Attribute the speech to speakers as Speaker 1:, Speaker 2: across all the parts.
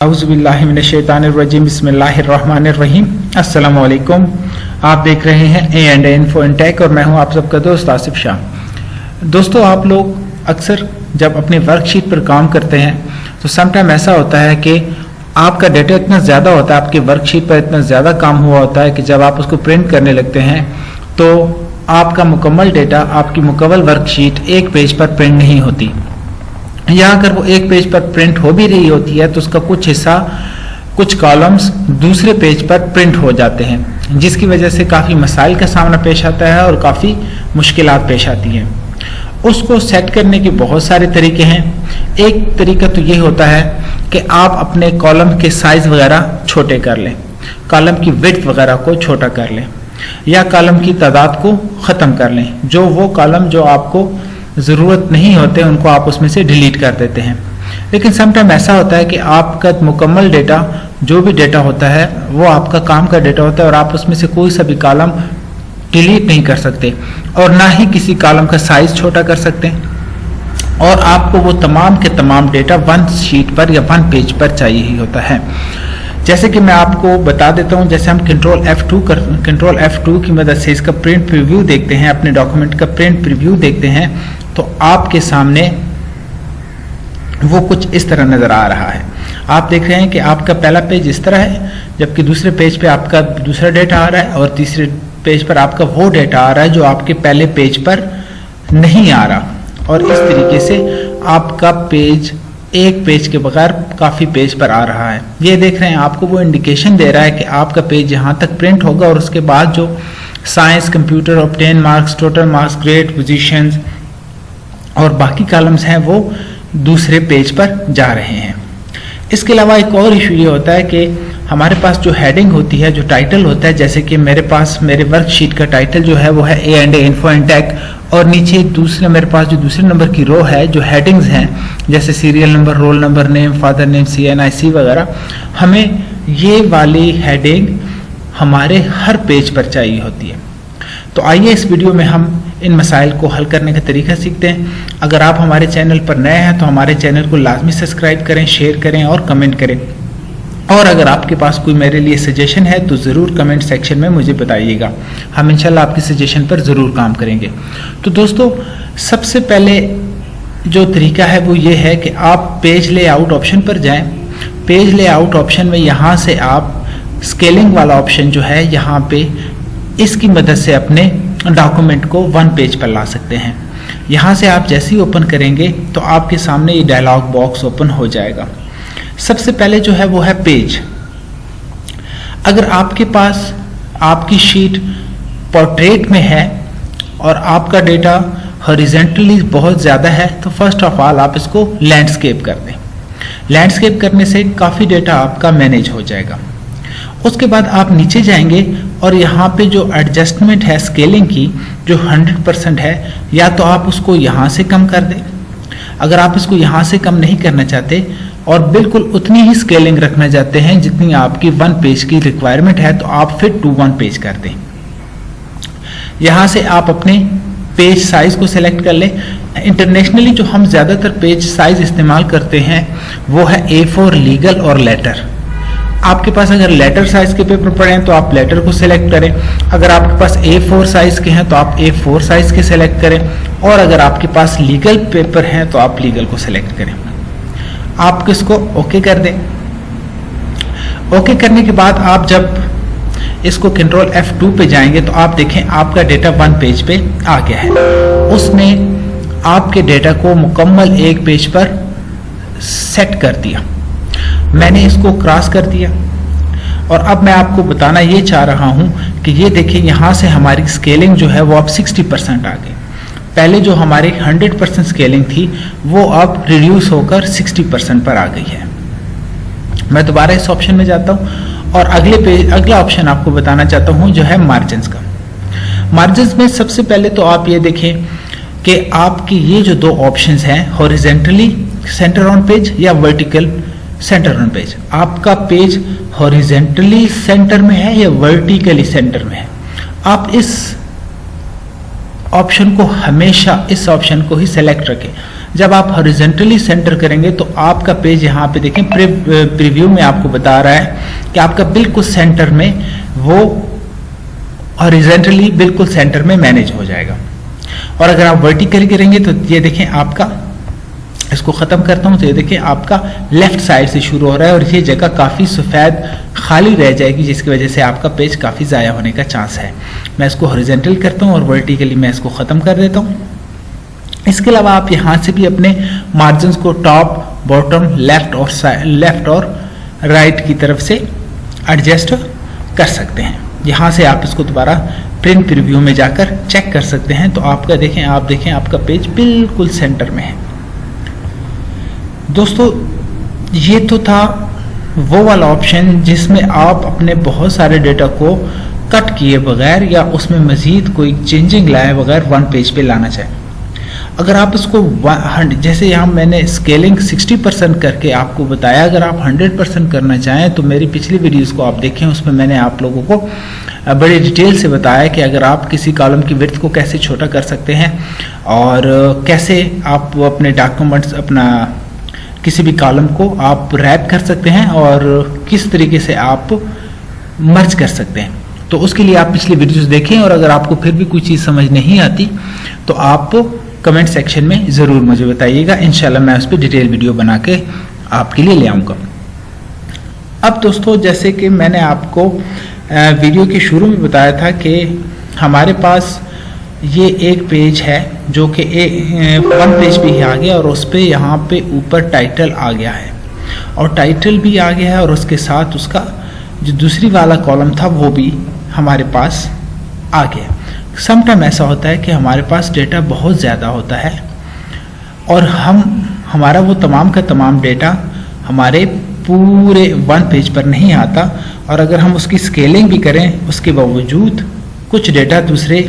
Speaker 1: औज़ुबिल्लाहिमिनश्शैतानिर्रजीम बिस्मिल्लाहिर्रहमानिर्रहीम। अस्सलामु अलैकुम। आप देख रहे हैं A&A इन्फो एंड टेक और मैं हूं आप सबका दोस्त आसिफ शाह। दोस्तों, आप लोग अक्सर जब अपनी वर्कशीट पर काम करते हैं तो समटाइम ऐसा होता है कि आपका डेटा इतना ज़्यादा होता है, आपकी वर्कशीट पर इतना ज़्यादा काम हुआ होता है कि जब आप उसको प्रिंट करने लगते हैं तो आपका मुकम्मल डेटा, आपकी मुकम्मल वर्कशीट एक पेज पर प्रिंट नहीं होती, या अगर वो एक पेज पर प्रिंट हो भी रही होती है तो उसका कुछ हिस्सा, कुछ कॉलम्स दूसरे पेज पर प्रिंट हो जाते हैं, जिसकी वजह से काफ़ी मसाइल का सामना पेश आता है और काफ़ी मुश्किलात पेश आती हैं। उसको सेट करने के बहुत सारे तरीके हैं। एक तरीका तो ये होता है कि आप अपने कॉलम के साइज़ वगैरह छोटे कर लें, कॉलम की विड्थ वगैरह को छोटा कर लें, या कॉलम की तादाद को ख़त्म कर लें। जो वो कॉलम जो आपको ज़रूरत नहीं होते उनको आप उसमें से डिलीट कर देते हैं। लेकिन समटाइम ऐसा होता है कि आपका मुकम्मल डेटा, जो भी डेटा होता है वो आपका काम का डेटा होता है और आप उसमें से कोई सा भी कॉलम डिलीट नहीं कर सकते और ना ही किसी कॉलम का साइज छोटा कर सकते, और आपको वो तमाम के तमाम डेटा वन शीट पर या वन पेज पर चाहिए ही होता है। जैसे कि मैं आपको बता देता हूं, जैसे हम कंट्रोल F2 की मदद से इसका प्रिंट प्रीव्यू देखते हैं, अपने डॉक्यूमेंट का प्रिंट प्रीव्यू देखते हैं, तो आपके सामने वो कुछ इस तरह नज़र आ रहा है। आप देख रहे हैं कि आपका पहला पेज इस तरह है, जबकि दूसरे पेज पे आपका दूसरा डेटा आ रहा है और तीसरे पेज पर आपका वो डेटा आ रहा है जो आपके पहले पेज पर नहीं आ रहा, और इस तरीके से आपका पेज एक पेज के बगैर काफ़ी पेज पर आ रहा है। ये देख रहे हैं, आपको वो इंडिकेशन दे रहा है कि आपका पेज यहाँ तक प्रिंट होगा और उसके बाद जो science, computer, obtain marks, total marks, grade, positions और बाकी कॉलम्स हैं वो दूसरे पेज पर जा रहे हैं। इसके अलावा एक और इशू ये होता है कि हमारे पास जो हेडिंग होती है, जो टाइटल होता है, जैसे कि मेरे पास मेरे वर्कशीट का टाइटल जो है वो है A&A इन्फो एंड टेक, और नीचे दूसरे मेरे पास जो दूसरे नंबर की रो है, जो हेडिंग्स हैं जैसे serial number, roll number, name, father name, CNIC वगैरह, हमें ये वाली हेडिंग हमारे हर पेज पर चाहिए होती है। तो आइए इस वीडियो में हम इन मसाइल को हल करने का तरीका सीखते हैं। अगर आप हमारे चैनल पर नए हैं तो हमारे चैनल को लाजमी सब्सक्राइब करें, शेयर करें और कमेंट करें, और अगर आपके पास कोई मेरे लिए सजेशन है तो ज़रूर कमेंट सेक्शन में मुझे बताइएगा। हम इंशाल्लाह आपकी सजेशन पर ज़रूर काम करेंगे। तो दोस्तों, सबसे पहले जो तरीका है वो ये है कि आप पेज लेआउट ऑप्शन पर जाएं। पेज लेआउट ऑप्शन में यहाँ से आप स्केलिंग वाला ऑप्शन जो है, यहाँ पे इसकी मदद से अपने डॉक्यूमेंट को वन पेज पर ला सकते हैं। यहाँ से आप जैसे ही ओपन करेंगे तो आपके सामने ये डायलॉग बॉक्स ओपन हो जाएगा। सबसे पहले जो है वो है पेज। अगर आपके पास आपकी शीट पोर्ट्रेट में है और आपका डेटा हॉरिजॉन्टली बहुत ज़्यादा है तो फर्स्ट ऑफ ऑल आप इसको लैंडस्केप कर दें। लैंडस्केप करने से काफ़ी डेटा आपका मैनेज हो जाएगा। उसके बाद आप नीचे जाएंगे और यहाँ पे जो एडजस्टमेंट है स्केलिंग की, जो 100% है, या तो आप उसको यहाँ से कम कर दें। अगर आप इसको यहाँ से कम नहीं करना चाहते और बिल्कुल उतनी ही स्केलिंग रखना चाहते हैं जितनी आपकी वन पेज की रिक्वायरमेंट है, तो आप फिर 2:1 पेज कर दें। यहाँ से आप अपने पेज साइज को सिलेक्ट कर लें। इंटरनेशनली जो हम ज़्यादातर पेज साइज इस्तेमाल करते हैं वो है A4 लीगल और लेटर। आपके पास अगर लेटर साइज के पेपर पड़े हैं तो आप लेटर को सिलेक्ट करें, अगर आपके पास A4 साइज के हैं तो आप A4 साइज के सिलेक्ट करें, और अगर आपके पास लीगल पेपर हैं तो आप लीगल को सिलेक्ट करें। आप किसको ओके कर दें। ओके करने के बाद आप जब इसको कंट्रोल F2 पे जाएंगे तो आप देखें आपका डेटा वन पेज पे आ गया है। उसने आपके डेटा को मुकम्मल एक पेज पर सेट कर दिया। मैंने इसको क्रॉस कर दिया और अब मैं आपको बताना ये चाह रहा हूँ कि ये देखिए, यहाँ से हमारी स्केलिंग जो है वो अब 60% आ गई। पहले जो हमारी 100% स्केलिंग थी वो अब रिड्यूस होकर 60% पर आ गई है। मैं दोबारा इस ऑप्शन में जाता हूँ और अगला ऑप्शन आपको बताना चाहता हूँ जो है मार्जिन्स का। मार्जिन्स में सबसे पहले तो आप ये देखें कि आपकी ये जो दो ऑप्शंस हैं, हॉरिजॉन्टली सेंटर ऑन पेज या वर्टिकल सेंटर ऑन पेज, आपका पेज हॉरिजॉन्टली सेंटर में है या वर्टिकली सेंटर में है। आप इस ऑप्शन को हमेशा, इस ऑप्शन को ही सेलेक्ट रखें। जब आप हॉरिजॉन्टली सेंटर करेंगे तो आपका पेज यहाँ पे देखें प्रीव्यू में आपको बता रहा है कि आपका बिल्कुल सेंटर में वो हॉरिजॉन्टली बिल्कुल सेंटर में मैनेज हो जाएगा। और अगर आप वर्टिकली करेंगे तो ये देखें आपका, इसको ख़त्म करता हूँ, तो ये देखें आपका लेफ्ट साइड से शुरू हो रहा है और ये जगह काफ़ी सफ़ेद खाली रह जाएगी, जिसकी वजह से आपका पेज काफ़ी ज़ाया होने का चांस है। मैं इसको हॉरिजॉन्टल करता हूँ और वर्टिकली मैं इसको ख़त्म कर देता हूँ। इसके अलावा आप यहाँ से भी अपने मार्जिन को टॉप, बॉटम, लेफ्ट और राइट की तरफ से एडजस्ट कर सकते हैं। यहाँ से आप इसको दोबारा प्रिंट प्रीव्यू में जाकर चेक कर सकते हैं। तो आपका देखें, आप देखें आपका पेज बिल्कुल सेंटर में है। दोस्तों ये तो था वो वाला ऑप्शन जिसमें आप अपने बहुत सारे डेटा को कट किए बगैर या उसमें मजीद कोई चेंजिंग लाए बगैर वन पेज पे लाना चाहें। अगर आप इसको जैसे यहाँ मैंने स्केलिंग 60% करके आपको बताया, अगर आप 100% करना चाहें तो मेरी पिछली वीडियोस को आप देखें, उसमें मैंने आप लोगों को बड़े डिटेल से बताया कि अगर आप किसी कॉलम की विड्थ को कैसे छोटा कर सकते हैं और कैसे आप अपने डॉक्यूमेंट्स, अपना किसी भी कॉलम को आप रैप कर सकते हैं और किस तरीके से आप मर्ज कर सकते हैं। तो उसके लिए आप पिछली वीडियोस देखें और अगर आपको फिर भी कोई चीज़ समझ नहीं आती तो आप कमेंट सेक्शन में ज़रूर मुझे बताइएगा। इंशाल्लाह मैं उस पर डिटेल वीडियो बना के आपके लिए ले आऊँगा। अब दोस्तों जैसे कि मैंने आपको वीडियो के शुरू में बताया था कि हमारे पास ये एक पेज है जो कि वन पेज भी आ गया और उस पर यहाँ पे ऊपर टाइटल आ गया है और टाइटल भी आ गया है और उसके साथ उसका जो दूसरी वाला कॉलम था वो भी हमारे पास आ गया। समटाइम ऐसा होता है कि हमारे पास डेटा बहुत ज़्यादा होता है और हमारा वो तमाम का तमाम डेटा हमारे पूरे वन पेज पर नहीं आता और अगर हम उसकी स्केलिंग भी करें उसके बावजूद कुछ डेटा दूसरे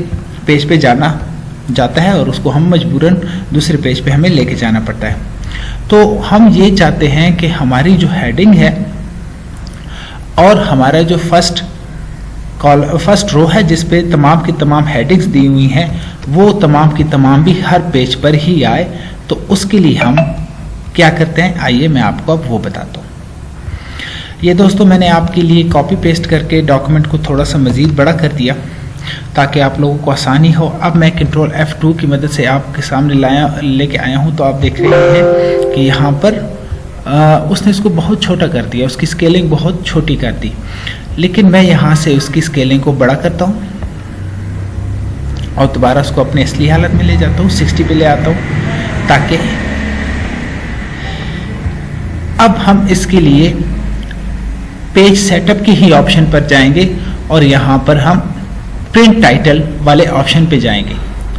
Speaker 1: पेज पे जाता है और उसको हम मजबूरन दूसरे पेज पे हमें लेके जाना पड़ता है। तो हम ये चाहते हैं कि हमारी जो हेडिंग है और हमारा जो फर्स्ट रो है जिस पे तमाम की तमाम हेडिंग्स दी हुई हैं वो तमाम की तमाम भी हर पेज पर ही आए। तो उसके लिए हम क्या करते हैं, आइए मैं आपको अब वो बताता हूँ। ये दोस्तों मैंने आपके लिए कॉपी पेस्ट करके डॉक्यूमेंट को थोड़ा सा मज़ीद बड़ा कर दिया ताकि आप लोगों को आसानी हो। अब मैं कंट्रोल F2 की मदद से आपके सामने लेके आया हूँ। तो आप देख रहे हैं कि यहाँ पर उसने इसको बहुत छोटा कर दिया, उसकी स्केलिंग बहुत छोटी कर दी, लेकिन मैं यहाँ से उसकी स्केलिंग को बड़ा करता हूँ और दोबारा उसको अपने असली हालत में ले जाता हूँ, 60 पे ले आता हूँ ताकि अब हम इसके लिए पेज सेटअप की ही ऑप्शन पर जाएंगे और यहाँ पर हम प्रिंट टाइटल वाले ऑप्शन पे जाएंगे।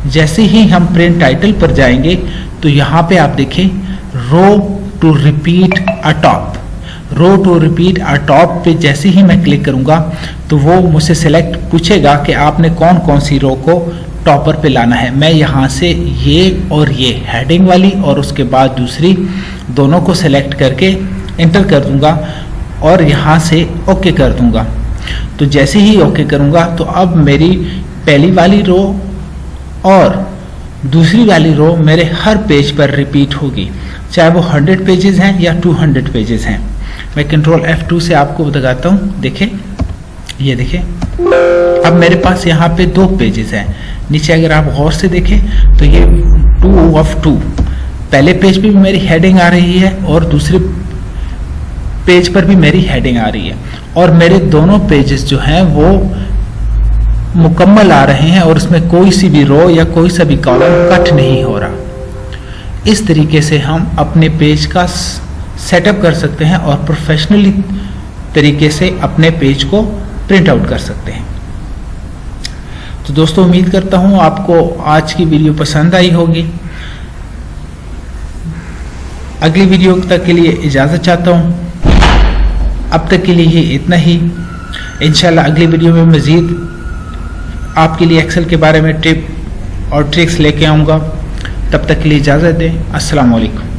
Speaker 1: जैसे ही हम प्रिंट टाइटल पर जाएंगे तो यहाँ पे आप देखें row to repeat a top, row to repeat a top पे जैसे ही मैं क्लिक करूँगा तो वो मुझसे सिलेक्ट पूछेगा कि आपने कौन कौन सी रो को टॉपर पे लाना है। मैं यहाँ से ये और ये हेडिंग वाली और उसके बाद दूसरी दोनों को सिलेक्ट करके इंटर कर दूँगा और यहाँ से ओके कर दूँगा। तो जैसे ही ओके करूँगा तो अब मेरी पहली वाली रो और दूसरी वाली रो मेरे हर पेज पर रिपीट होगी, चाहे वो 100 पेजेस हैं या 200 पेजेस हैं। मैं कंट्रोल F2 से आपको बताता हूँ। देखें, ये देखें, अब मेरे पास यहाँ पे 2 पेजेस हैं। नीचे अगर आप गौर से देखें तो ये 2 of 2, पहले पेज पे भी मेरी हेडिंग आ रही है और दूसरे पेज पर भी मेरी हेडिंग आ रही है और मेरे दोनों पेजेस जो हैं वो मुकम्मल आ रहे हैं और उसमें कोई सी भी रो या कोई सा भी कॉलम कट नहीं हो रहा। इस तरीके से हम अपने पेज का सेटअप कर सकते हैं और प्रोफेशनली तरीके से अपने पेज को प्रिंट आउट कर सकते हैं। तो दोस्तों उम्मीद करता हूँ आपको आज की वीडियो पसंद आई होगी। अगली वीडियो तक के लिए इजाज़त चाहता हूँ। अब तक के लिए इतना ही। इंशाल्लाह अगली वीडियो में मज़ीद आपके लिए एक्सेल के बारे में टिप और ट्रिक्स लेके आऊँगा। तब तक के लिए इजाज़त दें। अस्सलाम वालेकुम।